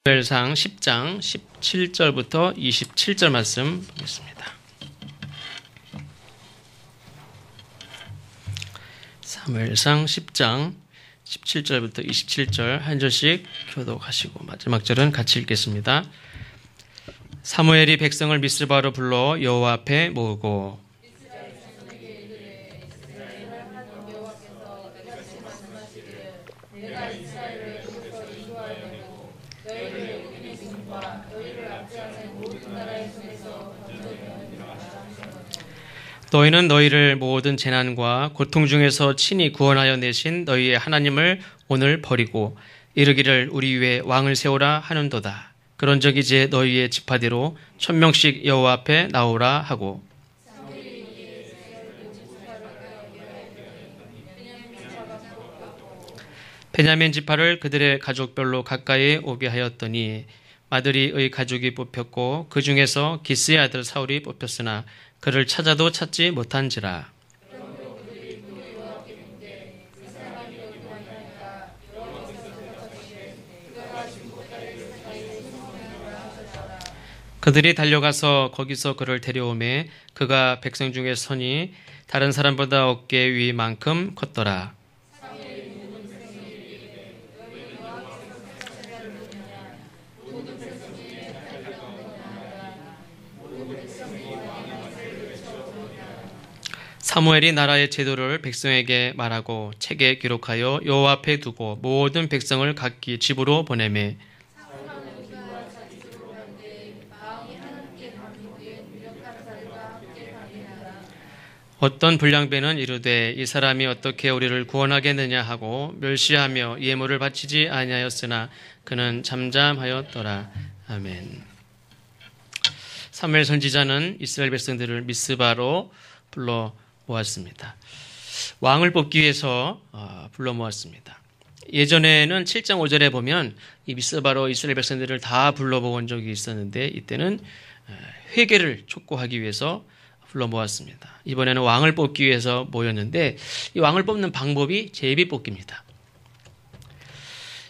사무엘상 10장 17절부터 27절 말씀 보겠습니다. 사무엘상 10장 17절부터 27절 한 절씩 교독하시고 마지막 절은 같이 읽겠습니다. 사무엘이 백성을 미스바로 불러 여호와 앞에 모으고 너희는 너희를 모든 재난과 고통 중에서 친히 구원하여 내신 너희의 하나님을 오늘 버리고 이르기를 우리 위에 왕을 세우라 하는도다. 그런즉 이제 너희의 지파대로 1000명씩 여호와 앞에 나오라 하고 베냐민 지파를 그들의 가족별로 가까이 오게 하였더니 마드리의 가족이 뽑혔고 그 중에서 기스의 아들 사울이 뽑혔으나 그를 찾아도 찾지 못한지라. 그들이 달려가서 거기서 그를 데려오매 그가 백성 중에 서니 다른 사람보다 어깨 위만큼 컸더라. 사무엘이 나라의 제도를 백성에게 말하고 책에 기록하여 여호와 앞에 두고 모든 백성을 각기 집으로 보내매 어떤 불량배는 이르되 이 사람이 어떻게 우리를 구원하겠느냐 하고 멸시하며 예물을 바치지 아니하였으나 그는 잠잠하였더라. 아멘. 사무엘 선지자는 이스라엘 백성들을 미스바로 불러 모았습니다. 왕을 뽑기 위해서 불러 모았습니다. 예전에는 7장 5절에 보면 이 미스바로 이스라엘 백성들을 다 불러 모은 적이 있었는데 이때는 회개를 촉구하기 위해서 불러 모았습니다. 이번에는 왕을 뽑기 위해서 모였는데 이 왕을 뽑는 방법이 제비뽑기입니다.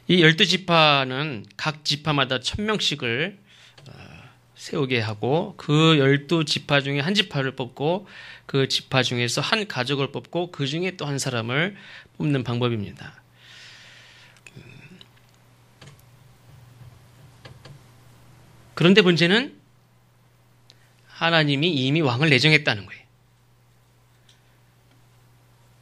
이 12지파는 각 지파마다 1000명씩을 세우게 하고 그 12지파 중에 한 지파를 뽑고 그 지파 중에서 한 가족을 뽑고 그 중에 또 한 사람을 뽑는 방법입니다. 그런데 문제는 하나님이 이미 왕을 내정했다는 거예요.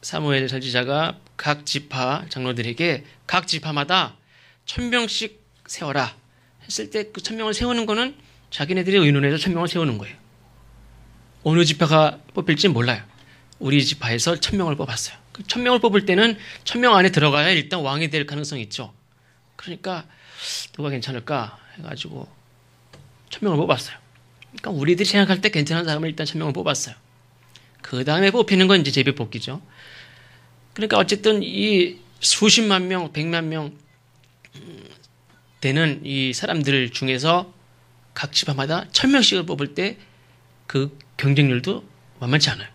사무엘 선지자가 각 지파 장로들에게 각 지파마다 1000명씩 세워라 했을 때 그 1000명을 세우는 거는 자기네들이 의논해서 1000명을 세우는 거예요. 어느 지파가 뽑힐지 몰라요. 우리 지파에서 1000명을 뽑았어요. 그 1000명을 뽑을 때는 1000명 안에 들어가야 일단 왕이 될 가능성이 있죠. 그러니까 누가 괜찮을까 해가지고 1000명을 뽑았어요. 그러니까 우리들이 생각할 때 괜찮은 사람을 일단 1000명을 뽑았어요. 그 다음에 뽑히는 건 이제 제비뽑기죠. 그러니까 어쨌든 이 수십만 명, 100만 명 되는 이 사람들 중에서 각 지파마다 1000명씩을 뽑을 때 그 경쟁률도 만만치 않아요.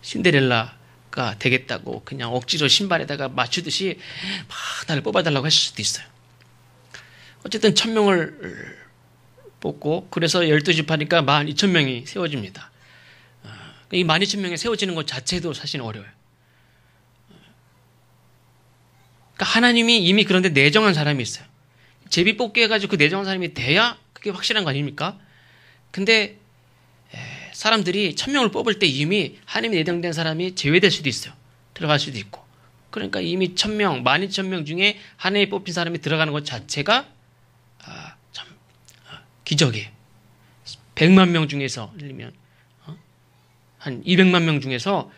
신데렐라가 되겠다고 그냥 억지로 신발에다가 맞추듯이 막 나를 뽑아달라고 했을 수도 있어요. 어쨌든 1000명을 뽑고 그래서 12지파니까 12,000명이 세워집니다. 이 12,000명이 세워지는 것 자체도 사실 어려워요. 그러니까 하나님이 이미 그런데 내정한 사람이 있어요. 제비 뽑기 해가지고 그 내정한 사람이 돼야 그게 확실한 거 아닙니까? 근데 사람들이 1000명을 뽑을 때 이미 하나님이 내정된 사람이 제외될 수도 있어요. 들어갈 수도 있고. 그러니까 이미 1000명, 12,000명 중에 하나님이 뽑힌 사람이 들어가는 것 자체가 참 기적이에요. 100만 명 중에서 예를 들면 한 200만 명 중에서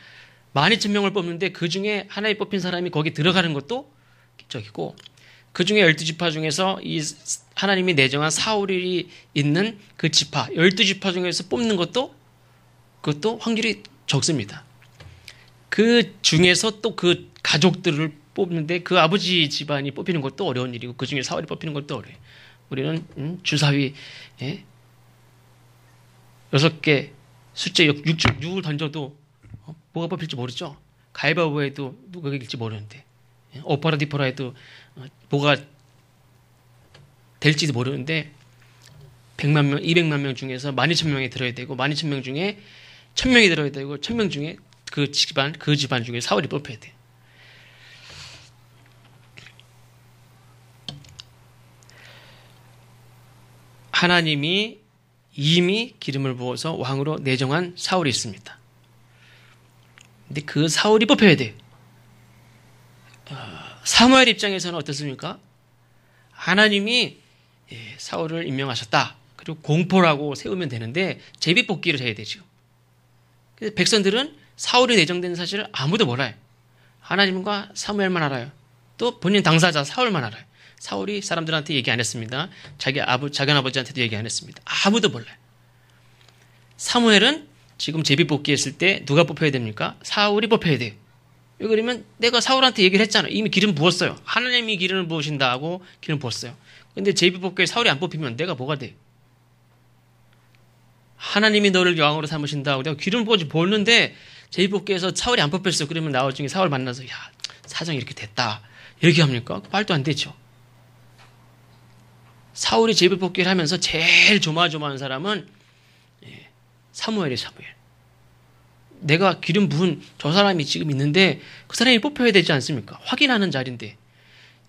12,000명을 뽑는데 그 중에 하나님이 뽑힌 사람이 거기 들어가는 것도 기적이고 그 중에 12지파 중에서 이 하나님이 내정한 사울이 있는 그 지파, 12지파 중에서 뽑는 그것도 확률이 적습니다. 그 중에서 또 그 가족들을 뽑는데 그 아버지 집안이 뽑히는 것도 어려운 일이고 그 중에 사울이 뽑히는 것도 어려워요. 우리는 주사위 6개 숫자 6을 던져도 뭐가 뽑힐지 모르죠. 가위바위보에도 누가 이길지 모르는데 오퍼라 디퍼라 해도 뭐가 될지도 모르는데 100만 명, 200만 명 중에서 12,000명이 들어야 되고 12,000명 중에 1,000명이 들어야 되고 1,000명 중에 그 집안 중에 사울이 뽑혀야 돼요. 하나님이 이미 기름을 부어서 왕으로 내정한 사울이 있습니다. 근데 그 사울이 뽑혀야 돼요. 사무엘 입장에서는 어떻습니까? 하나님이 사울을 임명하셨다. 그리고 공포라고 세우면 되는데 제비뽑기를 해야 되죠. 그래서 백성들은 사울이 내정된 사실을 아무도 몰라요. 하나님과 사무엘만 알아요. 또 본인 당사자 사울만 알아요. 사울이 사람들한테 얘기 안 했습니다. 자기 아버지한테도 얘기 안 했습니다. 아무도 몰라요. 사무엘은 지금 제비뽑기 했을 때 누가 뽑혀야 됩니까? 사울이 뽑혀야 돼요. 왜 그러면 내가 사울한테 얘기를 했잖아. 이미 기름 부었어요. 하나님이 기름을 부으신다 하고 기름 부었어요. 근데 제비뽑기에 사울이 안 뽑히면 내가 뭐가 돼? 하나님이 너를 왕으로 삼으신다 하고 내가 기름 부었는데 제비뽑기에서 사울이 안 뽑혔어. 그러면 나중에 사울 만나서 야 사정이 이렇게 됐다. 이렇게 합니까? 말도 안 되죠. 사울이 제비뽑기를 하면서 제일 조마조마한 사람은 사무엘이 사무엘. 내가 기름 부은 저 사람이 지금 있는데 그 사람이 뽑혀야 되지 않습니까? 확인하는 자리인데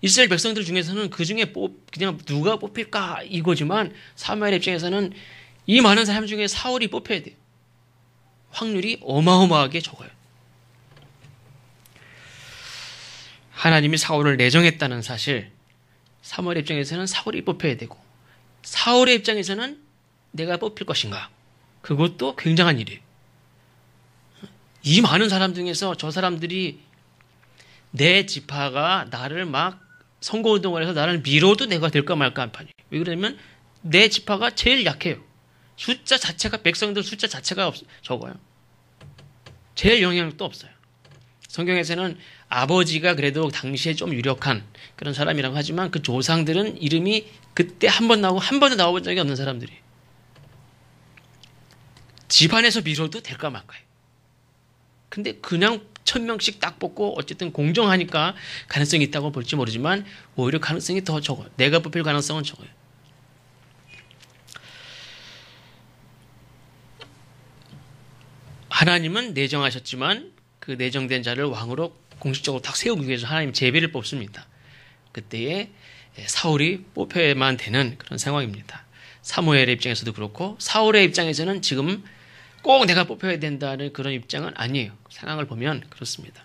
이스라엘 백성들 중에서는 그 중에 그냥 누가 뽑힐까 이거지만 사무엘 입장에서는 이 많은 사람 중에 사울이 뽑혀야 돼요. 확률이 어마어마하게 적어요. 하나님이 사울을 내정했다는 사실, 사무엘 입장에서는 사울이 뽑혀야 되고 사울의 입장에서는 내가 뽑힐 것인가? 그것도 굉장한 일이에요. 이 많은 사람 중에서 저 사람들이 내 지파가 나를 막 선거운동을 해서 나를 밀어도 내가 될까 말까 한 판이에요. 왜 그러냐면 내 지파가 제일 약해요. 숫자 자체가 백성들 숫자 자체가 적어요. 제일 영향력도 없어요. 성경에서는 아버지가 그래도 당시에 좀 유력한 그런 사람이라고 하지만 그 조상들은 이름이 그때 한 번 나오고 한 번도 나와본 적이 없는 사람들이에요. 집안에서 밀어도 될까 말까요. 근데 그냥 1,000명씩 딱 뽑고 어쨌든 공정하니까 가능성이 있다고 볼지 모르지만 오히려 가능성이 더 적어요. 내가 뽑힐 가능성은 적어요. 하나님은 내정하셨지만 그 내정된 자를 왕으로 공식적으로 딱 세우기 위해서 하나님 제비를 뽑습니다. 그때에 사울이 뽑혀야만 되는 그런 상황입니다. 사무엘의 입장에서도 그렇고 사울의 입장에서는 지금 꼭 내가 뽑혀야 된다는 그런 입장은 아니에요. 상황을 보면 그렇습니다.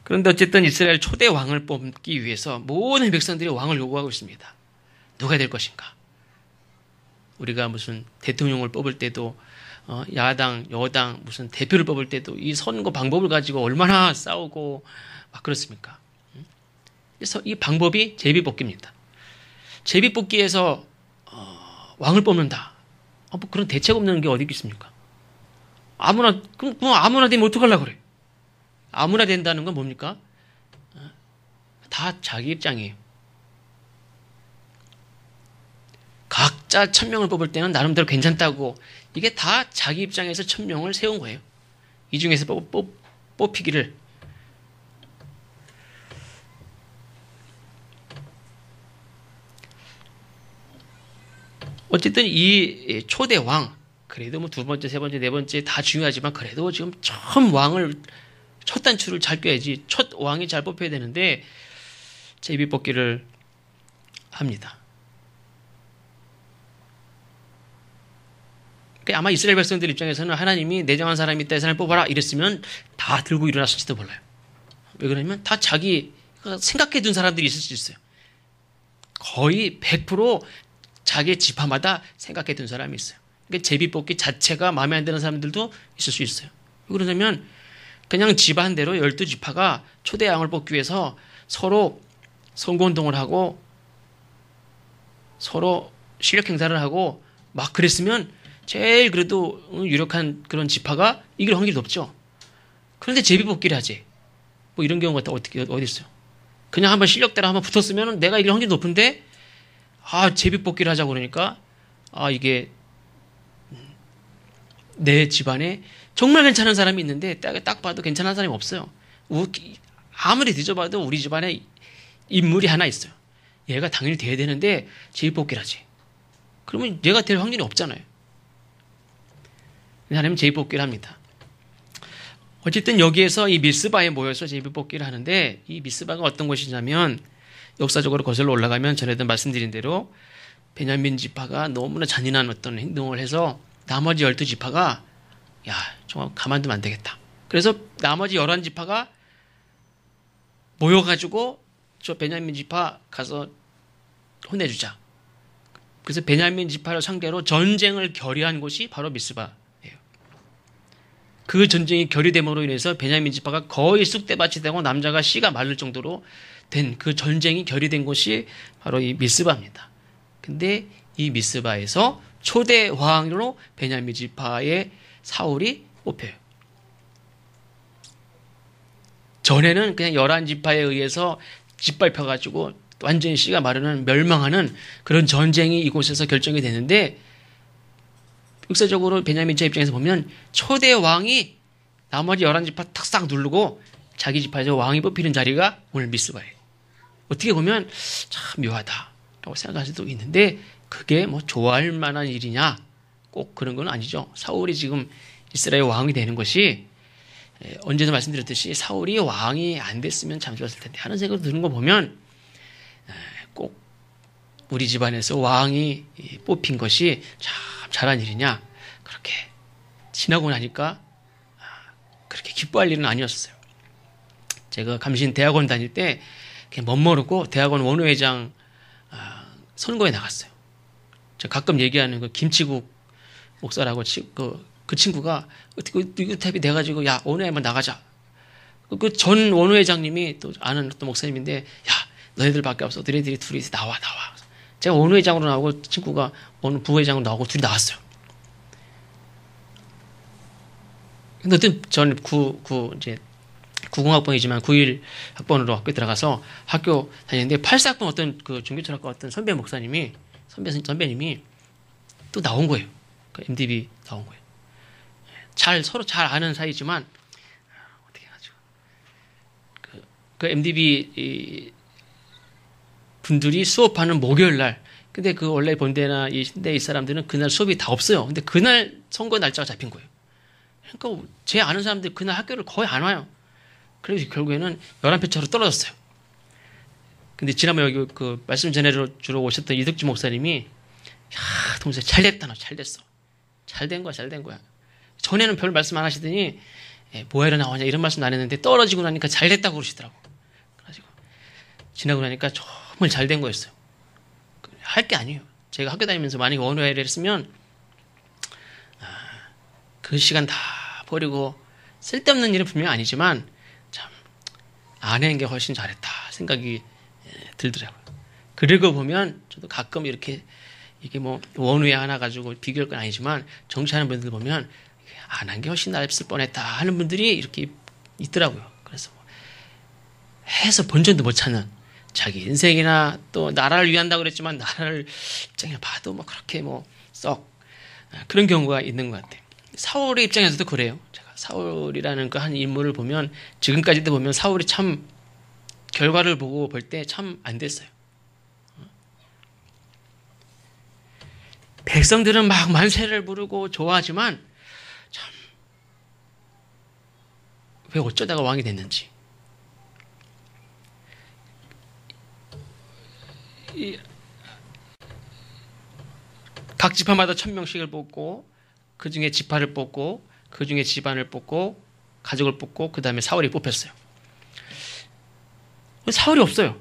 그런데 어쨌든 이스라엘 초대 왕을 뽑기 위해서 모든 백성들이 왕을 요구하고 있습니다. 누가 될 것인가? 우리가 무슨 대통령을 뽑을 때도 야당, 여당 무슨 대표를 뽑을 때도 이 선거 방법을 가지고 얼마나 싸우고 막 그렇습니까? 그래서 이 방법이 제비뽑기입니다. 제비뽑기에서 왕을 뽑는다. 뭐 그런 대책 없는 게 어디 있습니까? 그럼 아무나 되면 어떡하려고 그래? 아무나 된다는 건 뭡니까? 다 자기 입장이에요. 각자 1,000명을 뽑을 때는 나름대로 괜찮다고 이게 다 자기 입장에서 1,000명을 세운 거예요. 이 중에서 뽑히기를. 어쨌든 이 초대 왕, 그래도 뭐 두 번째, 세 번째, 네 번째 다 중요하지만 그래도 지금 처음 왕을, 첫 단추를 잘 껴야지. 첫 왕이 잘 뽑혀야 되는데 제비뽑기를 합니다. 아마 이스라엘 백성들 입장에서는 하나님이 내정한 사람이 있다, 이 사람을 뽑아라 이랬으면 다 들고 일어났을지도 몰라요. 왜 그러냐면 다 자기 생각해둔 사람들이 있을 수 있어요. 거의 100% 자기 지파마다 생각해둔 사람이 있어요. 그러니까 제비뽑기 자체가 마음에 안 드는 사람들도 있을 수 있어요. 왜 그러냐면 그냥 집안대로 12지파가 초대 왕을 뽑기 위해서 서로 선거운동을 하고 서로 실력 행사를 하고 막 그랬으면 제일 그래도 유력한 그런 지파가 이길 확률이 높죠. 그런데 제비뽑기를 하지. 뭐 이런 경우가 어디 있어요. 그냥 한번 실력대로 한번 붙었으면 내가 이길 확률이 높은데 제비뽑기를 하자고 그러니까 이게 내 집안에 정말 괜찮은 사람이 있는데 딱 봐도 괜찮은 사람이 없어요. 아무리 뒤져봐도 우리 집안에 인물이 하나 있어요. 얘가 당연히 돼야 되는데 제비뽑기를 하지. 그러면 얘가 될 확률이 없잖아요. 하나님은 제비뽑기를 합니다. 어쨌든 여기에서 이 미스바에 모여서 제비뽑기를 하는데, 이 미스바가 어떤 곳이냐면 역사적으로 거슬러 올라가면 전에도 말씀드린 대로 베냐민 지파가 너무나 잔인한 어떤 행동을 해서 나머지 12지파가 야, 정말 가만두면 안 되겠다. 그래서 나머지 11지파가 모여가지고 저 베냐민 지파 가서 혼내주자. 그래서 베냐민 지파를 상대로 전쟁을 결의한 곳이 바로 미스바예요. 그 전쟁이 결의됨으로 인해서 베냐민 지파가 거의 쑥대밭이 되고 남자가 씨가 마를 정도로 된 그 전쟁이 결의된 곳이 바로 이 미스바입니다. 근데 이 미스바에서 초대 왕으로 베냐민 지파의 사울이 뽑혀요. 전에는 그냥 11지파에 의해서 짓밟혀가지고 완전히 씨가 마르는 멸망하는 그런 전쟁이 이곳에서 결정이 되는데, 역사적으로 베냐민 지파 입장에서 보면 초대 왕이 나머지 11지파 탁싹 누르고 자기 지파에서 왕이 뽑히는 자리가 오늘 미스바예요. 어떻게 보면 참 묘하다라고 생각할 수도 있는데, 그게 뭐 좋아할 만한 일이냐? 꼭 그런 건 아니죠. 사울이 지금 이스라엘 왕이 되는 것이, 언제도 말씀드렸듯이 사울이 왕이 안 됐으면 참 좋았을 텐데 하는 생각이 드는 거 보면, 꼭 우리 집안에서 왕이 뽑힌 것이 참 잘한 일이냐? 그렇게 지나고 나니까 그렇게 기뻐할 일은 아니었어요. 제가 감신 대학원 다닐 때 멋모르고 대학원 원로회장 선거에 나갔어요. 제가 가끔 얘기하는 그 김치국 목사라고 그 친구가 어떻게 유tab이 돼가지고 야 원로회만 나가자. 그 전 원로회장님이 또 아는 어떤 목사님인데 야 너희들밖에 없어. 너희들이 둘이 나와. 제가 원로회장으로 나오고 친구가 어느 부회장으로 나오고 둘이 나왔어요. 근데 어떤 전 이제 90학번이지만 91학번으로 학교에 들어가서 학교 다니는데 84학번 어떤 그 종교철학과 어떤 선배님이 또 나온 거예요. 그 MDB 나온 거예요. 서로 잘 아는 사이지만 어떻게 해가지고 그 MDB 분들이 수업하는 목요일 날, 근데 그 원래 본대나 이 신대 이 사람들은 그날 수업이 다 없어요. 근데 그날 선거 날짜가 잡힌 거예요. 그러니까 제 아는 사람들 그날 학교를 거의 안 와요. 그래서 결국에는 11표차로 떨어졌어요. 근데 지난번에 여기 그 말씀 전해주러 오셨던 이덕주 목사님이 야, 동생 잘 됐다, 너 잘 됐어. 잘 된 거야. 전에는 별 말씀 안 하시더니 뭐하러 나오냐 이런 말씀 안 했는데 떨어지고 나니까 잘 됐다고 그러시더라고. 그래가지고 지나고 나니까 정말 잘 된 거였어요. 할 게 아니에요. 제가 학교 다니면서 만약에 원어회를 했으면 그 시간 다 버리고 쓸데없는 일은 분명히 아니지만 참 안 하는 게 훨씬 잘했다 생각이 들더라고요. 그러고 보면 저도 가끔 이렇게 이게 뭐 원우에 하나 가지고 비교할 건 아니지만 정치하는 분들 보면 안 한 게 훨씬 낫을 뻔했다 하는 분들이 이렇게 있더라고요. 그래서 뭐 해서 본전도 못 찾는 자기 인생이나 또 나라를 위한다고 그랬지만 나라를 입장에 봐도 뭐 그렇게 뭐 썩 그런 경우가 있는 것 같아요. 사울의 입장에서도 그래요. 제가 사울이라는 그 한 인물을 보면 지금까지도 보면 사울이 참 결과를 보고 볼 때 참 안 됐어요. 백성들은 막 만세를 부르고 좋아하지만 참 왜 어쩌다가 왕이 됐는지. 각 지파마다 1000명씩을 뽑고 그 중에 지파를 뽑고 그 중에 집안을 뽑고 가족을 뽑고 그 다음에 사울이 뽑혔어요. 사울이 없어요.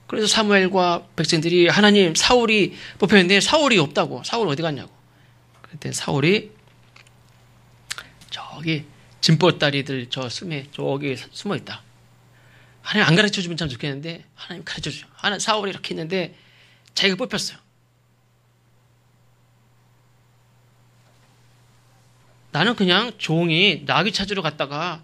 그래서 사무엘과 백성들이 하나님 사울이 뽑혔는데 사울이 없다고. 사울 어디 갔냐고. 그때 사울이 저기 진보다리들 저 숨에 저기 숨어 있다. 하나님 안 가르쳐주면 참 좋겠는데 하나님 가르쳐주죠. 사울이 이렇게 있는데 자기가 뽑혔어요. 나는 그냥 종이 나귀 찾으러 갔다가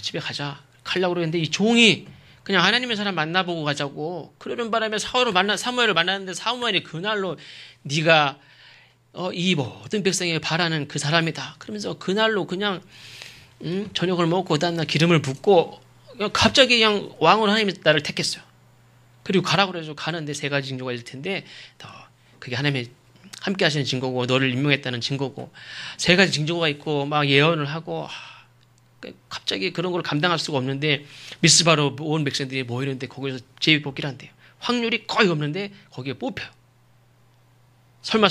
집에 가자 가려고 그랬는데 이 종이 그냥 하나님의 사람 만나보고 가자고 그러는 바람에 사무엘을 만났는데 사무엘이 그날로 네가 이 모든 백성이 바라는 그 사람이다. 그러면서 그날로 그냥 저녁을 먹고 다음날 기름을 붓고 갑자기 그냥 왕으로 하나님이 나를 택했어요. 그리고 가라고 그래서 가는데 세 가지 징조가 있을 텐데 그게 하나님의 함께 하시는 증거고 너를 임명했다는 증거고 세 가지 징조가 있고 막 예언을 하고 갑자기 그런 걸 감당할 수가 없는데 미스바로 온 백성들이 모이는데 거기서 제비 뽑기를 한대요. 확률이 거의 없는데 거기에 뽑혀요. 설마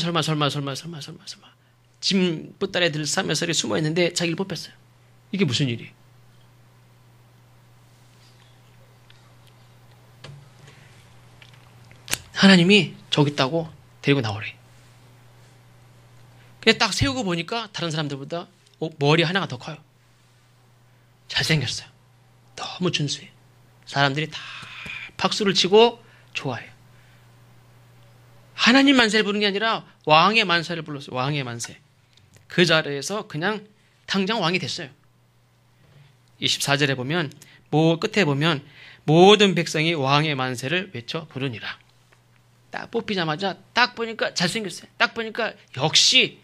짐 보따리에 들 싸면서 숨어 있는데 자기를 뽑혔어요. 이게 무슨 일이에요? 하나님이 저기 있다고 데리고 나오래. 그냥 딱 세우고 보니까 다른 사람들보다 머리 하나가 더 커요. 잘생겼어요. 너무 준수해. 사람들이 다 박수를 치고 좋아해요. 하나님 만세를 부르는 게 아니라 왕의 만세를 불렀어요. 왕의 만세. 그 자리에서 그냥 당장 왕이 됐어요. 24절에 보면 끝에 보면 모든 백성이 왕의 만세를 외쳐 부르니라. 딱 뽑히자마자 딱 보니까 잘생겼어요. 딱 보니까 역시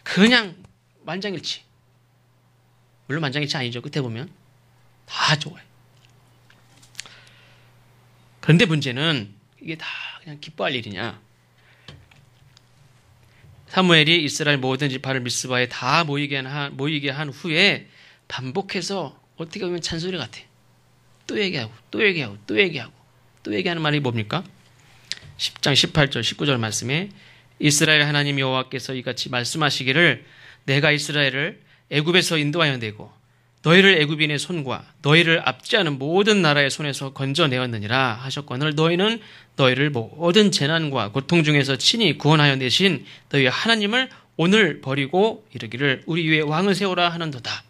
그냥 만장일치. 물론 만장일치 아니죠. 끝에 보면 다 좋아요. 그런데 문제는 이게 다 그냥 기뻐할 일이냐. 사무엘이 이스라엘 모든 지파를 미스바에 다 모이게 한 후에 반복해서 어떻게 보면 잔소리 같아. 또 얘기하고 또 얘기하고 또 얘기하고 또 얘기하는 말이 뭡니까? 10장 18절 19절 말씀에 이스라엘 하나님 여호와께서 이같이 말씀하시기를 내가 이스라엘을 애굽에서 인도하여 내고 너희를 애굽인의 손과 너희를 압제하는 모든 나라의 손에서 건져내었느니라 하셨거늘 너희는 너희를 모든 재난과 고통 중에서 친히 구원하여 내신 너희 하나님을 오늘 버리고 이르기를 우리 위에 왕을 세우라 하는도다.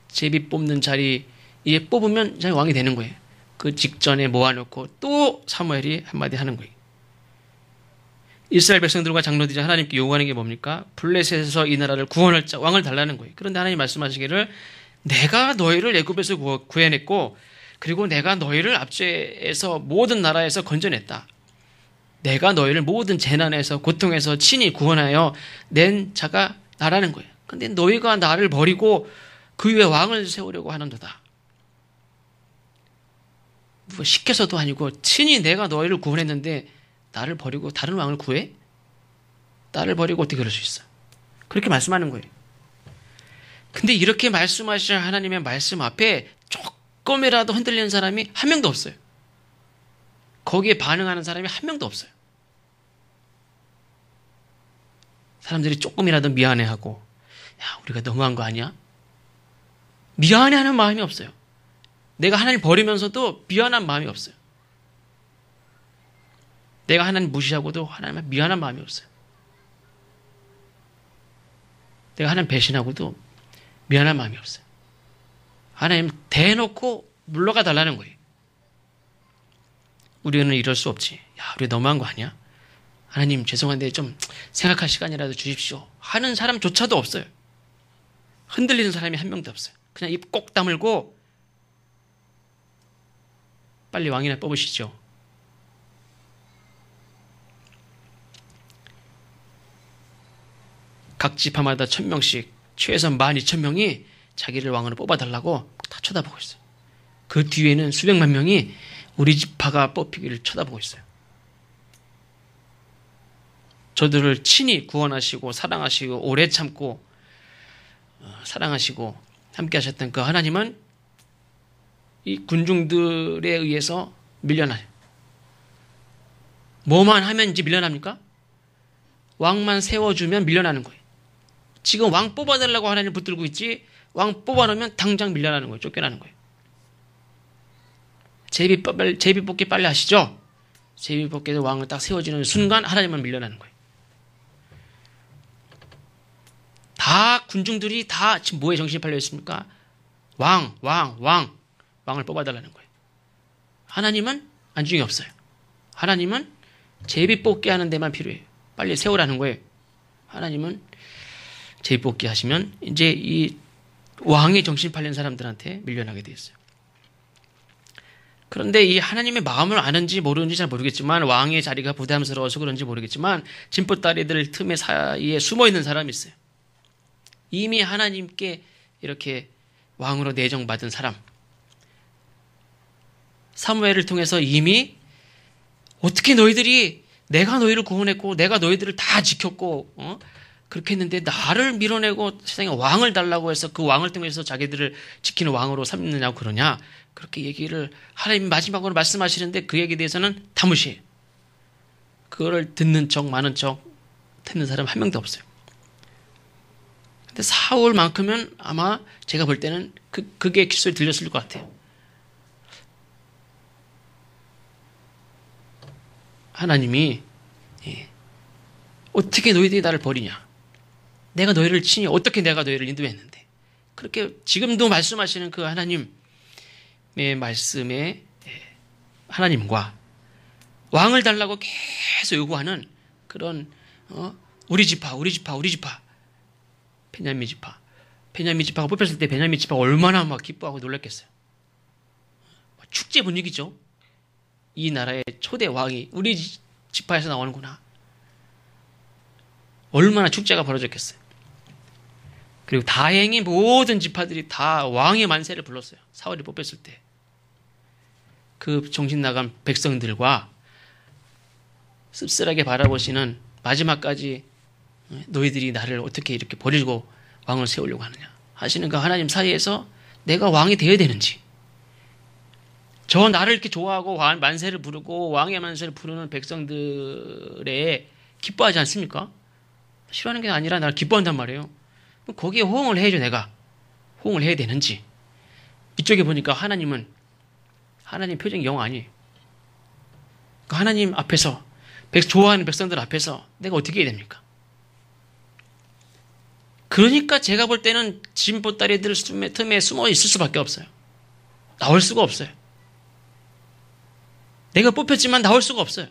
제비 뽑는 자리에 뽑으면 왕이 되는 거예요. 그 직전에 모아놓고 또 사무엘이 한마디 하는 거예요. 이스라엘 백성들과 장로들이 하나님께 요구하는 게 뭡니까? 블레셋에서 이 나라를 구원할 자, 왕을 달라는 거예요. 그런데 하나님 말씀하시기를 내가 너희를 애굽에서 구해냈고 그리고 내가 너희를 압제해서 모든 나라에서 건져냈다. 내가 너희를 모든 재난에서 고통에서 친히 구원하여 낸 자가 나라는 거예요. 그런데 너희가 나를 버리고 그 위에 왕을 세우려고 하는도다. 뭐 시켜서도 아니고 친히 내가 너희를 구원했는데 나를 버리고 다른 왕을 구해? 나를 버리고 어떻게 그럴 수 있어? 그렇게 말씀하는 거예요. 근데 이렇게 말씀하시는 하나님의 말씀 앞에 조금이라도 흔들리는 사람이 한 명도 없어요. 거기에 반응하는 사람이 한 명도 없어요. 사람들이 조금이라도 미안해하고 야 우리가 너무한 거 아니야? 미안해하는 마음이 없어요. 내가 하나님 버리면서도 미안한 마음이 없어요. 내가 하나님 무시하고도 하나님을 미안한 마음이 없어요. 내가 하나님 배신하고도 미안한 마음이 없어요. 하나님 대놓고 물러가 달라는 거예요. 우리는 이럴 수 없지. 야, 우리 너무한 거 아니야? 하나님 죄송한데 좀 생각할 시간이라도 주십시오. 하는 사람조차도 없어요. 흔들리는 사람이 한 명도 없어요. 그냥 입 꼭 다물고 빨리 왕이나 뽑으시죠. 각 지파마다 1000명씩 최소 12,000명이 자기를 왕으로 뽑아달라고 다 쳐다보고 있어요. 그 뒤에는 수백만 명이 우리 지파가 뽑히기를 쳐다보고 있어요. 저들을 친히 구원하시고 사랑하시고 오래 참고 사랑하시고 함께 하셨던 그 하나님은 이 군중들에 의해서 밀려나요. 뭐만 하면 이제 밀려납니까? 왕만 세워주면 밀려나는 거예요. 지금 왕 뽑아달라고 하나님 붙들고 있지 왕 뽑아놓으면 당장 밀려나는 거예요. 쫓겨나는 거예요. 제비 뽑기 빨리 하시죠. 제비 뽑기에서 왕을 딱 세워지는 순간 하나님만 밀려나는 거예요. 다 군중들이 다 지금 뭐에 정신이 팔려 있습니까? 왕을 뽑아달라는 거예요. 하나님은 안중이 없어요. 하나님은 제비 뽑기 하는 데만 필요해요. 빨리 세우라는 거예요. 하나님은 제비 뽑기 하시면 이제 이 왕의 정신 팔린 사람들한테 밀려나게 돼 있어요. 그런데 이 하나님의 마음을 아는지 모르는지 잘 모르겠지만 왕의 자리가 부담스러워서 그런지 모르겠지만 진보다리들 틈에 사이에 숨어 있는 사람이 있어요. 이미 하나님께 이렇게 왕으로 내정받은 사람. 사무엘을 통해서 이미 어떻게 너희들이 내가 너희를 구원했고 내가 너희들을 다 지켰고 그렇게 했는데 나를 밀어내고 세상에 왕을 달라고 해서 그 왕을 통해서 자기들을 지키는 왕으로 삼느냐고 그러냐. 그렇게 얘기를 하나님이 마지막으로 말씀하시는데 그 얘기에 대해서는 다 무시해요. 그거를 듣는 척 많은 척 듣는 사람 한 명도 없어요. 근데 사울만큼은 아마 제가 볼 때는 그게 귓소리 들렸을 것 같아요. 하나님이 어떻게 너희들이 나를 버리냐. 내가 너희를 치니 어떻게 내가 너희를 인도했는데. 그렇게 지금도 말씀하시는 그 하나님의 말씀에 하나님과 왕을 달라고 계속 요구하는 그런 우리 지파 베냐민 지파가 뽑혔을 때 베냐민 지파가 얼마나 막 기뻐하고 놀랐겠어요. 축제 분위기죠. 이 나라의 초대 왕이 우리 지파에서 나오는구나. 얼마나 축제가 벌어졌겠어요. 그리고 다행히 모든 지파들이 다 왕의 만세를 불렀어요. 사울이 뽑혔을 때. 그 정신 나간 백성들과 씁쓸하게 바라보시는 마지막까지 너희들이 나를 어떻게 이렇게 버리고 왕을 세우려고 하느냐 하시는 그 하나님 사이에서 내가 왕이 되어야 되는지, 저 나를 이렇게 좋아하고 만세를 부르고 왕의 만세를 부르는 백성들에 기뻐하지 않습니까? 싫어하는 게 아니라 나를 기뻐한단 말이에요. 거기에 호응을 해야죠. 내가 호응을 해야 되는지. 이쪽에 보니까 하나님 표정이 영 아니에요. 그러니까 하나님 앞에서 좋아하는 백성들 앞에서 내가 어떻게 해야 됩니까? 그러니까 제가 볼 때는 진보따리들 틈에 숨어 있을 수밖에 없어요. 나올 수가 없어요. 내가 뽑혔지만 나올 수가 없어요.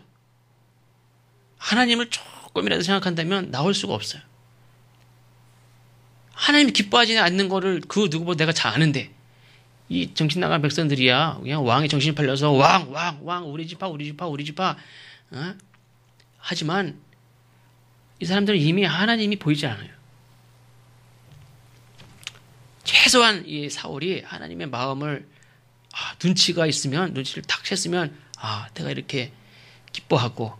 하나님을 조금이라도 생각한다면 나올 수가 없어요. 하나님이 기뻐하지 않는 거를 그 누구보다 내가 잘 아는데, 이 정신 나간 백성들이야 그냥 왕이 정신이 팔려서 왕 우리 지파 하지만 이 사람들은 이미 하나님이 보이지 않아요. 최소한 이 사울이 하나님의 마음을 눈치가 있으면, 눈치를 탁 챘으면 내가 이렇게 기뻐하고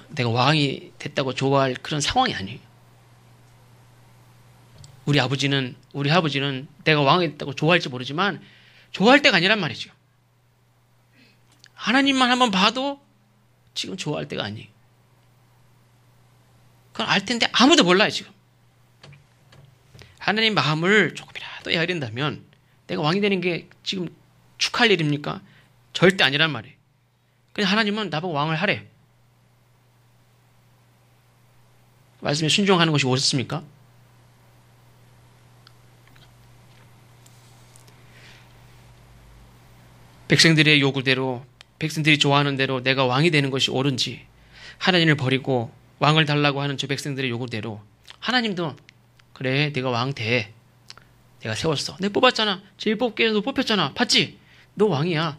내가 왕이 됐다고 좋아할 그런 상황이 아니에요. 우리 아버지는 내가 왕이 됐다고 좋아할지 모르지만 좋아할 때가 아니란 말이죠. 하나님만 한번 봐도 지금 좋아할 때가 아니에요. 그건 알 텐데 아무도 몰라요 지금. 하나님 마음을 조금이라도 헤아린다면 내가 왕이 되는 게 지금 축하할 일입니까? 절대 아니란 말이에요. 그냥 하나님은 나보고 왕을 하래. 말씀에 순종하는 것이 옳습니까? 백성들의 요구대로, 백성들이 좋아하는 대로 내가 왕이 되는 것이 옳은지, 하나님을 버리고 왕을 달라고 하는 저 백성들의 요구대로 하나님도 그래 내가 왕 돼. 내가 세웠어. 내가 뽑았잖아. 제일 뽑기에 너 뽑혔잖아. 봤지? 너 왕이야.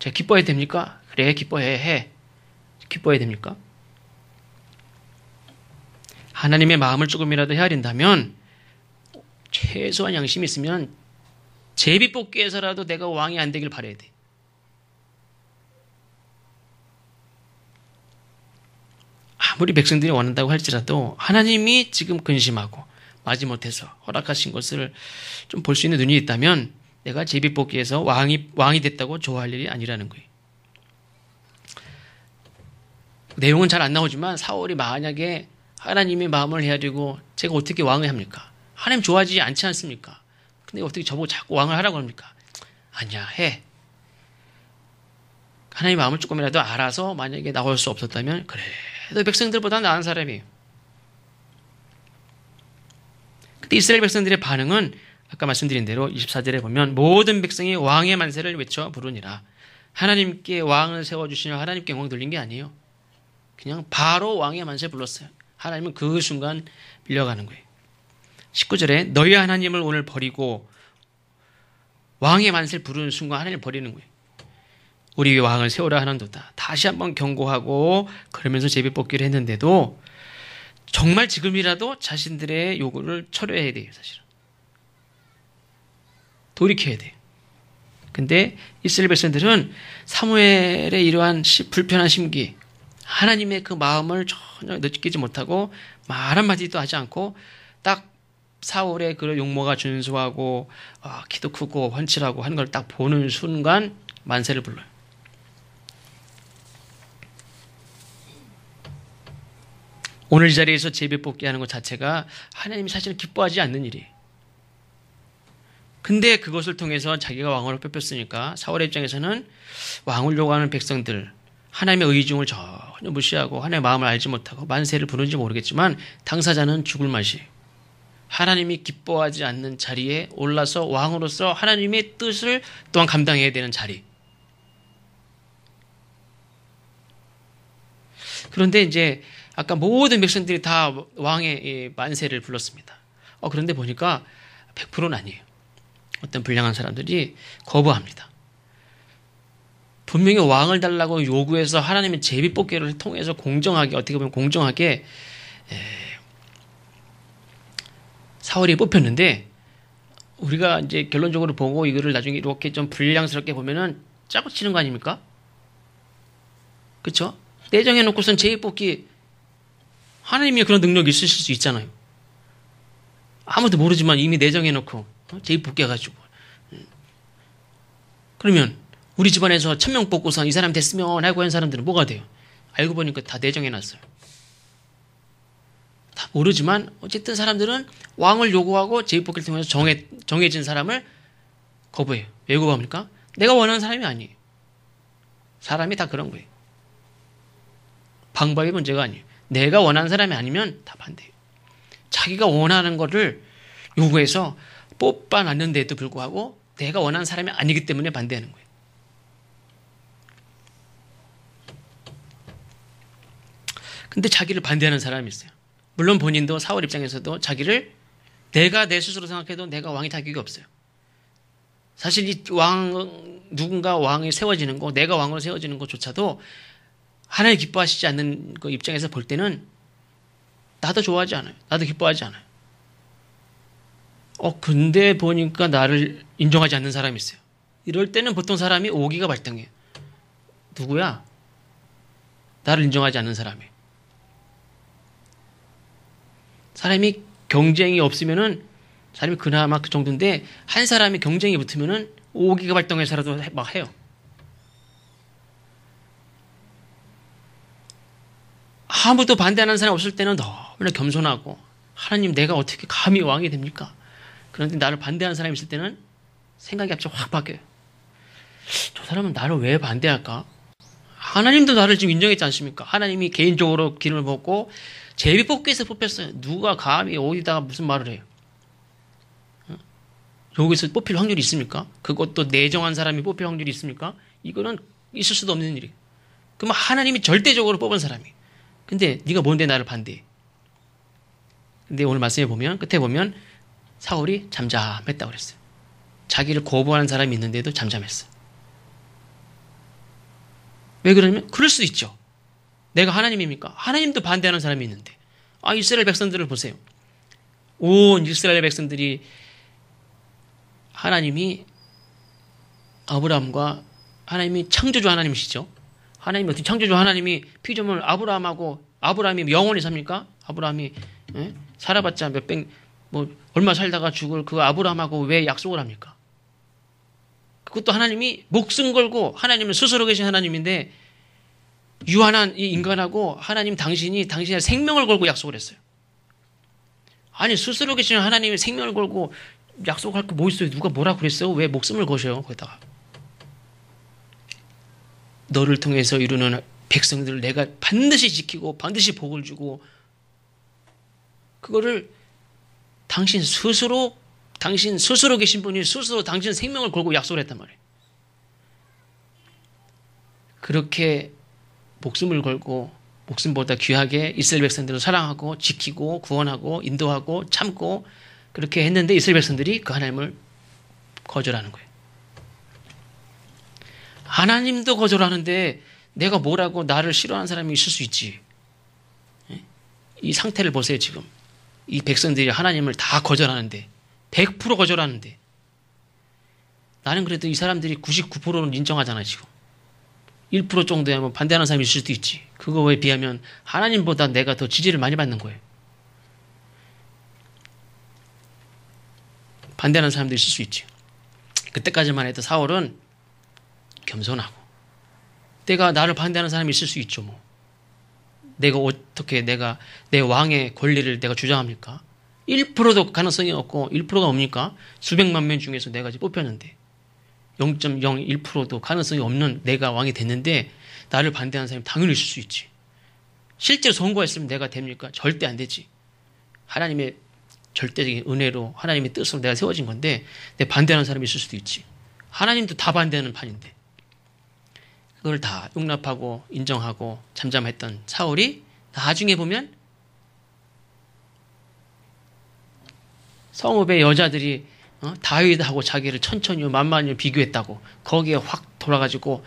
제가 기뻐해야 됩니까? 그래 기뻐해. 기뻐해야 됩니까? 하나님의 마음을 조금이라도 헤아린다면 최소한 양심이 있으면 제비뽑기에서라도 내가 왕이 안 되길 바라야 돼. 아무리 백성들이 원한다고 할지라도 하나님이 지금 근심하고 마지못해서 허락하신 것을 좀 볼 수 있는 눈이 있다면 내가 제비뽑기에서 왕이 됐다고 좋아할 일이 아니라는 거예요. 내용은 잘 안 나오지만 사울이 만약에 하나님의 마음을 헤아리고 제가 어떻게 왕을 합니까? 하나님 좋아하지 않지 않습니까? 근데 어떻게 저보고 자꾸 왕을 하라고 합니까? 아니야, 해. 하나님의 마음을 조금이라도 알아서 만약에 나올 수 없었다면 그래도 백성들보다 나은 사람이에요. 근데 이스라엘 백성들의 반응은 아까 말씀드린 대로 24절에 보면 모든 백성이 왕의 만세를 외쳐 부르니라. 하나님께 왕을 세워주시며 하나님께 영광 돌린 게 아니에요. 그냥 바로 왕의 만세를 불렀어요. 하나님은 그 순간 밀려가는 거예요. 19절에 너희 하나님을 오늘 버리고 왕의 만세를 부르는 순간 하나님을 버리는 거예요. 우리 왕을 세우라 하는도다. 다시 한번 경고하고 그러면서 제비뽑기를 했는데도 정말 지금이라도 자신들의 요구를 철회해야 돼요. 사실은 돌이켜야 돼요. 근데 이스라엘 백성들은 사무엘의 이러한 불편한 심기, 하나님의 그 마음을 전혀 느끼지 못하고 말 한마디도 하지 않고 딱 사울의 그 용모가 준수하고 키도 크고 훤칠하고 하는 걸 딱 보는 순간 만세를 불러요. 오늘 이 자리에서 제비 뽑기 하는 것 자체가 하나님이 사실은 기뻐하지 않는 일이에요. 근데 그것을 통해서 자기가 왕으로 뽑혔으니까 사울의 입장에서는 왕을 요구하는 백성들, 하나님의 의중을 전혀 무시하고 하나님의 마음을 알지 못하고 만세를 부르는지 모르겠지만 당사자는 죽을 맛이에요. 하나님이 기뻐하지 않는 자리에 올라서 왕으로서 하나님의 뜻을 또한 감당해야 되는 자리. 그런데 이제 아까 모든 백성들이 다 왕의 만세를 불렀습니다. 그런데 보니까 100%는 아니에요. 어떤 불량한 사람들이 거부합니다. 분명히 왕을 달라고 요구해서 하나님의 제비뽑기를 통해서 공정하게, 어떻게 보면 공정하게 사울이 뽑혔는데, 우리가 이제 결론적으로 보고 이거를 나중에 이렇게 좀 불량스럽게 보면은 짜고 치는 거 아닙니까? 그쵸? 내정해놓고선 제비뽑기, 하나님이 그런 능력이 있으실 수 있잖아요. 아무도 모르지만 이미 내정해놓고 제비뽑기 해가지고. 그러면 우리 집안에서 1000명 뽑고서 이 사람 됐으면 하고 한 사람들은 뭐가 돼요? 알고 보니까 다 내정해놨어요. 다 모르지만 어쨌든 사람들은 왕을 요구하고 제비뽑기를 통해서 정해진 사람을 거부해요. 왜 거부합니까? 내가 원하는 사람이 아니에요. 사람이 다 그런 거예요. 방법이 문제가 아니에요. 내가 원하는 사람이 아니면 다 반대해요. 자기가 원하는 거를 요구해서 뽑아놨는데도 불구하고 내가 원하는 사람이 아니기 때문에 반대하는 거예요. 근데 자기를 반대하는 사람이 있어요. 물론 본인도 사울 입장에서도 자기를 내가 내 스스로 생각해도 내가 왕이 자격이 없어요. 사실 이 누군가 왕이 세워지는 거, 내가 왕으로 세워지는 것조차도 하나님 기뻐하시지 않는 그 입장에서 볼 때는 나도 좋아하지 않아요. 나도 기뻐하지 않아요. 근데 보니까 나를 인정하지 않는 사람이 있어요. 이럴 때는 보통 사람이 오기가 발동해요. 누구야? 나를 인정하지 않는 사람이. 사람이 경쟁이 없으면은 사람이 그나마 그 정도인데 한 사람이 경쟁이 붙으면은 오기가 발동해서라도 막 해요. 아무도 반대하는 사람이 없을 때는 너무나 겸손하고 하나님 내가 어떻게 감히 왕이 됩니까? 그런데 나를 반대하는 사람이 있을 때는 생각이 갑자기 확 바뀌어요. 저 사람은 나를 왜 반대할까? 하나님도 나를 지금 인정했지 않습니까? 하나님이 개인적으로 기름을 붓고 제비뽑기에서 뽑혔어요. 누가 감히 어디다가 무슨 말을 해요? 여기서 뽑힐 확률이 있습니까? 그것도 내정한 사람이 뽑힐 확률이 있습니까? 이거는 있을 수도 없는 일이에요. 그럼 하나님이 절대적으로 뽑은 사람이. 근데 네가 뭔데 나를 반대해? 근데 오늘 말씀에 보면 끝에 보면 사울이 잠잠했다고 그랬어요. 자기를 거부하는 사람이 있는데도 잠잠했어요. 왜 그러냐면 그럴 수 있죠. 내가 하나님입니까? 하나님도 반대하는 사람이 있는데. 이스라엘 백성들을 보세요. 온 이스라엘 백성들이 하나님이 아브라함과 하나님이 창조주 하나님이시죠. 하나님이 어떻게 창조주 하나님이 피조물 아브라함이 영원히 삽니까? 아브라함이 살아봤자 얼마 살다가 죽을 그 아브라함하고 왜 약속을 합니까? 그것도 하나님이 목숨 걸고 하나님은 스스로 계신 하나님인데 유한한 이 인간하고 하나님 당신의 생명을 걸고 약속을 했어요. 아니 스스로 계신 하나님이 생명을 걸고 약속할 거 뭐 있어요? 누가 뭐라 그랬어요? 왜 목숨을 거셔요? 거기다가 너를 통해서 이루는 백성들을 내가 반드시 지키고 반드시 복을 주고 그거를 당신 스스로 계신 분이 스스로 당신 생명을 걸고 약속을 했단 말이에요. 그렇게 목숨을 걸고 목숨보다 귀하게 이스라엘 백성들을 사랑하고 지키고 구원하고 인도하고 참고 그렇게 했는데 이스라엘 백성들이 그 하나님을 거절하는 거예요. 하나님도 거절하는데 내가 뭐라고 나를 싫어하는 사람이 있을 수 있지. 이 상태를 보세요 지금. 이 백성들이 하나님을 다 거절하는데 100% 거절하는데 나는 그래도 이 사람들이 99%는 인정하잖아, 지금. 1% 정도야 뭐 반대하는 사람이 있을 수도 있지. 그거에 비하면 하나님보다 내가 더 지지를 많이 받는 거예요. 반대하는 사람도 있을 수 있지. 그때까지만 해도 사울은 겸손하고, 내가 나를 반대하는 사람이 있을 수 있죠, 뭐. 내가 어떻게 내 왕의 권리를 내가 주장합니까? 1%도 가능성이 없고 1%가 옵니까? 수백만 명 중에서 내가 이제 뽑혔는데 0.01%도 가능성이 없는 내가 왕이 됐는데 나를 반대하는 사람이 당연히 있을 수 있지. 실제로 선거했으면 내가 됩니까? 절대 안 되지. 하나님의 절대적인 은혜로 하나님의 뜻으로 내가 세워진 건데 내 반대하는 사람이 있을 수도 있지. 하나님도 다 반대하는 판인데 그걸 다 용납하고 인정하고 잠잠했던 사울이 나중에 보면 성읍의 여자들이 다윗하고 자기를 천천히 만만히 비교했다고 거기에 확 돌아가지고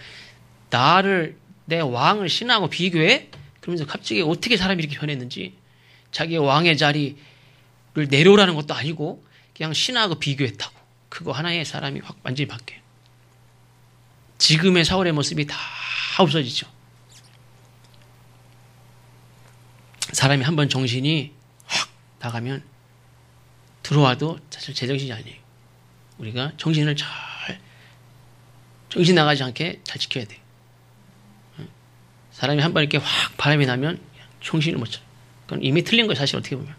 나를 내 왕을 신하고 비교해? 그러면서 갑자기 어떻게 사람이 이렇게 변했는지 자기의 왕의 자리를 내려오라는 것도 아니고 그냥 신하고 비교했다고. 그거 하나에 사람이 확 완전히 바뀌어요. 지금의 사울의 모습이 다 없어지죠. 사람이 한번 정신이 확 나가면 들어와도 사실 제정신이 아니에요. 우리가 정신을 정신 나가지 않게 잘 지켜야 돼요. 사람이 한번 이렇게 확 바람이 나면 정신을 못 차려요. 그건 이미 틀린 거예요, 사실 어떻게 보면.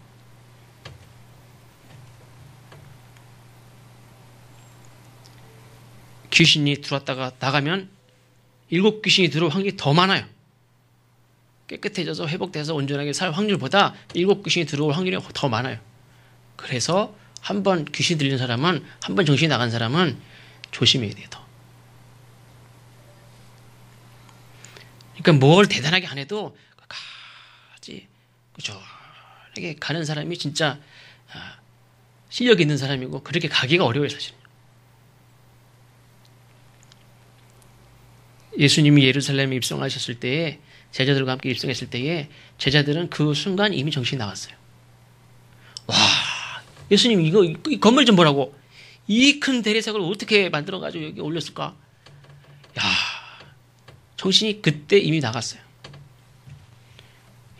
귀신이 들어왔다가 나가면 7 귀신이 들어올 확률이 더 많아요. 깨끗해져서 회복돼서 온전하게 살 확률보다 7 귀신이 들어올 확률이 더 많아요. 그래서 한 번 귀신 들린 사람은, 한 번 정신이 나간 사람은 조심해야 돼요, 더. 그러니까 뭘 대단하게 안 해도 가지, 그죠? 이렇게 가는 사람이 진짜 실력이 있는 사람이고 그렇게 가기가 어려워요, 사실. 예수님이 예루살렘에 입성하셨을 때에 제자들과 함께 입성했을 때에 제자들은 그 순간 이미 정신이 나갔어요. 와, 예수님 이 건물 좀 보라고. 이 큰 대리석을 어떻게 만들어가지고 여기 올렸을까? 야, 정신이 그때 이미 나갔어요.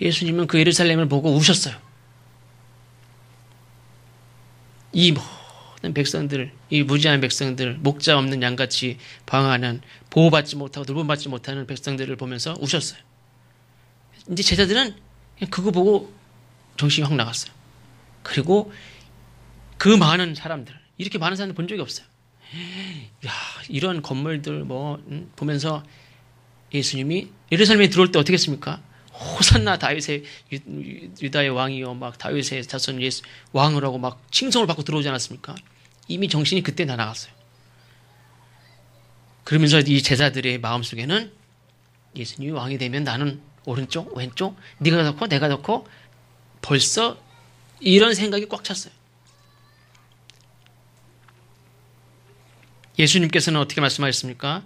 예수님은 그 예루살렘을 보고 우셨어요. 이 모든 백성들, 이 무지한 백성들, 목자 없는 양같이 방황하는, 보호받지 못하고 돌봄받지 못하는 백성들을 보면서 우셨어요. 이제 제자들은 그냥 그거 보고 정신이 확 나갔어요. 그리고 그 많은 사람들, 이렇게 많은 사람들 본 적이 없어요. 야, 이런 건물들 보면서 예수님이 예루살렘에 들어올 때 어떻게 했습니까? 호산나 다윗의 유다의 왕이요, 막 다윗의 자손 예수 왕을 하고 막 칭송을 받고 들어오지 않았습니까? 이미 정신이 그때 다 나갔어요. 그러면서 이 제자들의 마음속에는 예수님이 왕이 되면 나는 오른쪽, 왼쪽, 네가 넣고 내가 넣고, 벌써 이런 생각이 꽉 찼어요. 예수님께서는 어떻게 말씀하셨습니까?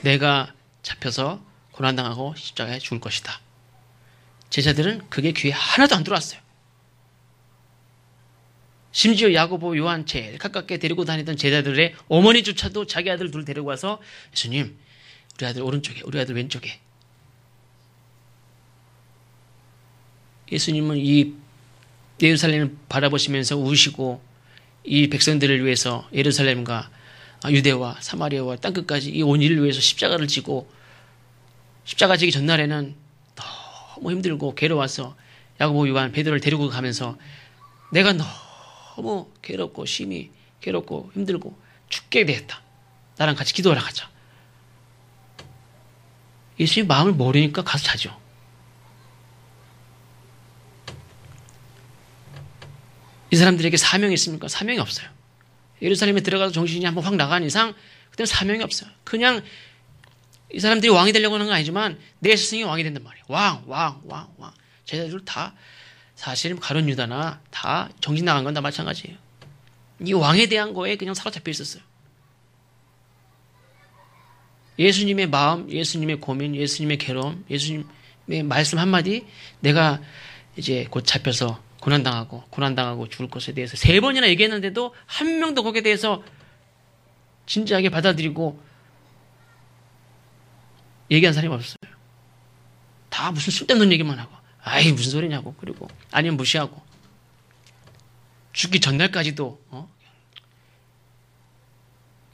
내가 잡혀서 고난당하고 십자가에 죽을 것이다. 제자들은 그게 귀에 하나도 안 들어왔어요. 심지어 야고보, 요한 제일 가깝게 데리고 다니던 제자들의 어머니조차도 자기 아들 둘 데리고 와서 예수님, 우리 아들 오른쪽에, 우리 아들 왼쪽에. 예수님은 이 예루살렘을 바라보시면서 우시고 이 백성들을 위해서 예루살렘과 유대와 사마리아와 땅끝까지 이 온 인류를 위해서 십자가를 지고, 십자가 지기 전날에는 너무 힘들고 괴로워서 야고보, 요한, 베드로를 데리고 가면서 내가 너무 괴롭고 심히 괴롭고 힘들고 죽게 되었다. 나랑 같이 기도하러 가자. 예수님 마음을 모르니까 가서 자죠. 이 사람들에게 사명이 있습니까? 사명이 없어요. 예루살렘에 들어가서 정신이 한번 확 나간 이상 그때는 사명이 없어요. 그냥 이 사람들이 왕이 되려고 하는 건 아니지만 내 스승이 왕이 된단 말이에요. 왕. 제자들 다 사실 가룟 유다나 다 정신 나간 건 다 마찬가지예요. 이 왕에 대한 거에 그냥 사로잡혀 있었어요. 예수님의 마음, 예수님의 고민, 예수님의 괴로움, 예수님의 말씀 한마디, 내가 이제 곧 잡혀서 고난당하고 죽을 것에 대해서 3번이나 얘기했는데도 한 명도 거기에 대해서 진지하게 받아들이고 얘기한 사람이 없어요. 다 무슨 쓸데없는 얘기만 하고, 아이 무슨 소리냐고, 그리고 아니면 무시하고, 죽기 전날까지도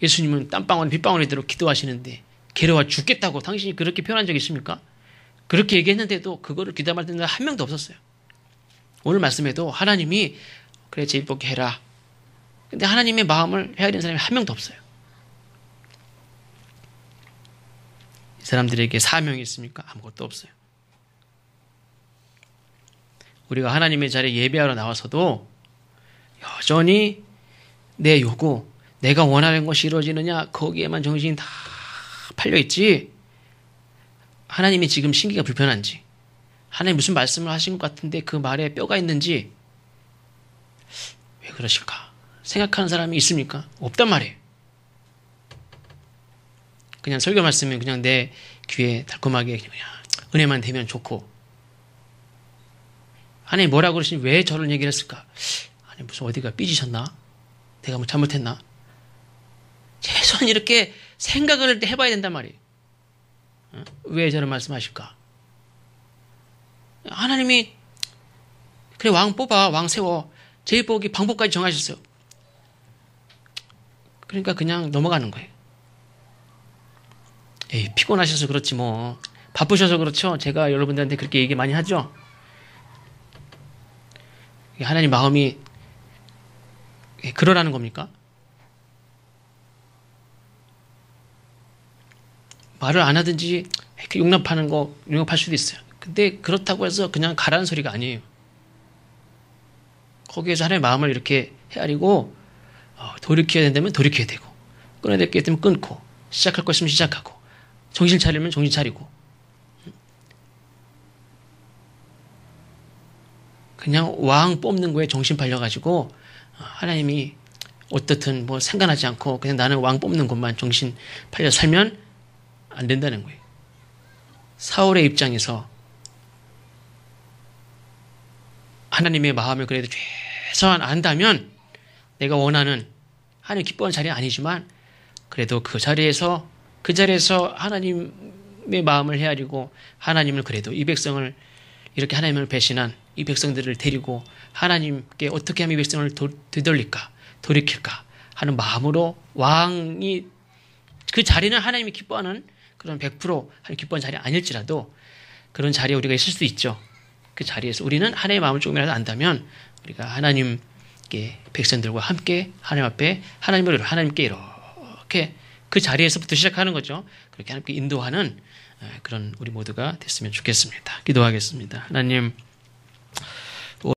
예수님은 땀방울 빗방울이 들어 기도하시는데 괴로워 죽겠다고 당신이 그렇게 표현한 적 있습니까? 그렇게 얘기했는데도 그거를 귀담아 듣는 한 명도 없었어요. 오늘 말씀에도 하나님이 그래 제비뽑기 해라. 근데 하나님의 마음을 헤아리는 사람이 한 명도 없어요. 이 사람들에게 사명이 있습니까? 아무것도 없어요. 우리가 하나님의 자리에 예배하러 나와서도 여전히 내 요구, 내가 원하는 것이 이루어지느냐 거기에만 정신이 다 팔려있지, 하나님이 지금 신기가 불편한지, 하나님 무슨 말씀을 하신 것 같은데 그 말에 뼈가 있는지 왜 그러실까 생각하는 사람이 있습니까? 없단 말이에요. 그냥 설교 말씀은 그냥 내 귀에 달콤하게 그냥 은혜만 되면 좋고, 하나님 뭐라고 그러시니 왜 저런 얘기를 했을까? 하나님 무슨 어디가 삐지셨나? 내가 뭐 잘못했나? 최소한 이렇게 생각을 해봐야 된단 말이에요. 왜 저런 말씀하실까? 하나님이 그래 왕 뽑아, 왕 세워, 제비뽑기 방법까지 정하셨어요. 그러니까 그냥 넘어가는 거예요. 에이, 피곤하셔서 그렇지 뭐, 바쁘셔서 그렇죠. 제가 여러분들한테 그렇게 얘기 많이 하죠. 하나님 마음이 그러라는 겁니까? 말을 안 하든지 용납할 수도 있어요. 근데 그렇다고 해서 그냥 가라는 소리가 아니에요. 거기에서 하나님의 마음을 이렇게 헤아리고, 돌이켜야 된다면 돌이켜야 되고, 끊어야 될 게 있으면 끊고, 시작할 거 있으면 시작하고, 정신 차리면 정신 차리고, 그냥 왕 뽑는 거에 정신 팔려가지고 하나님이 어떻든 뭐 상관하지 않고 그냥 나는 왕 뽑는 것만 정신 팔려 살면 안 된다는 거예요. 사울의 입장에서 하나님의 마음을 그래도 최소한 안다면, 내가 원하는 하나님 기뻐하는 자리 아니지만 그래도 그 자리에서 하나님의 마음을 헤아리고, 하나님을 그래도 이 백성을 이렇게 하나님을 배신한 이 백성들을 데리고 하나님께 어떻게 하면 이 백성을 되돌릴까, 돌이킬까 하는 마음으로, 왕이 그 자리는 하나님이 기뻐하는 그런 100% 하나님 기뻐하는 자리 아닐지라도 그런 자리에 우리가 있을 수도 있죠. 그 자리에서 우리는 하나님의 마음을 조금이라도 안다면 우리가 하나님께, 백성들과 함께 하나님 앞에 하나님께 이렇게 그 자리에서부터 시작하는 거죠. 그렇게 하나님께 인도하는 그런 우리 모두가 됐으면 좋겠습니다. 기도하겠습니다. 하나님,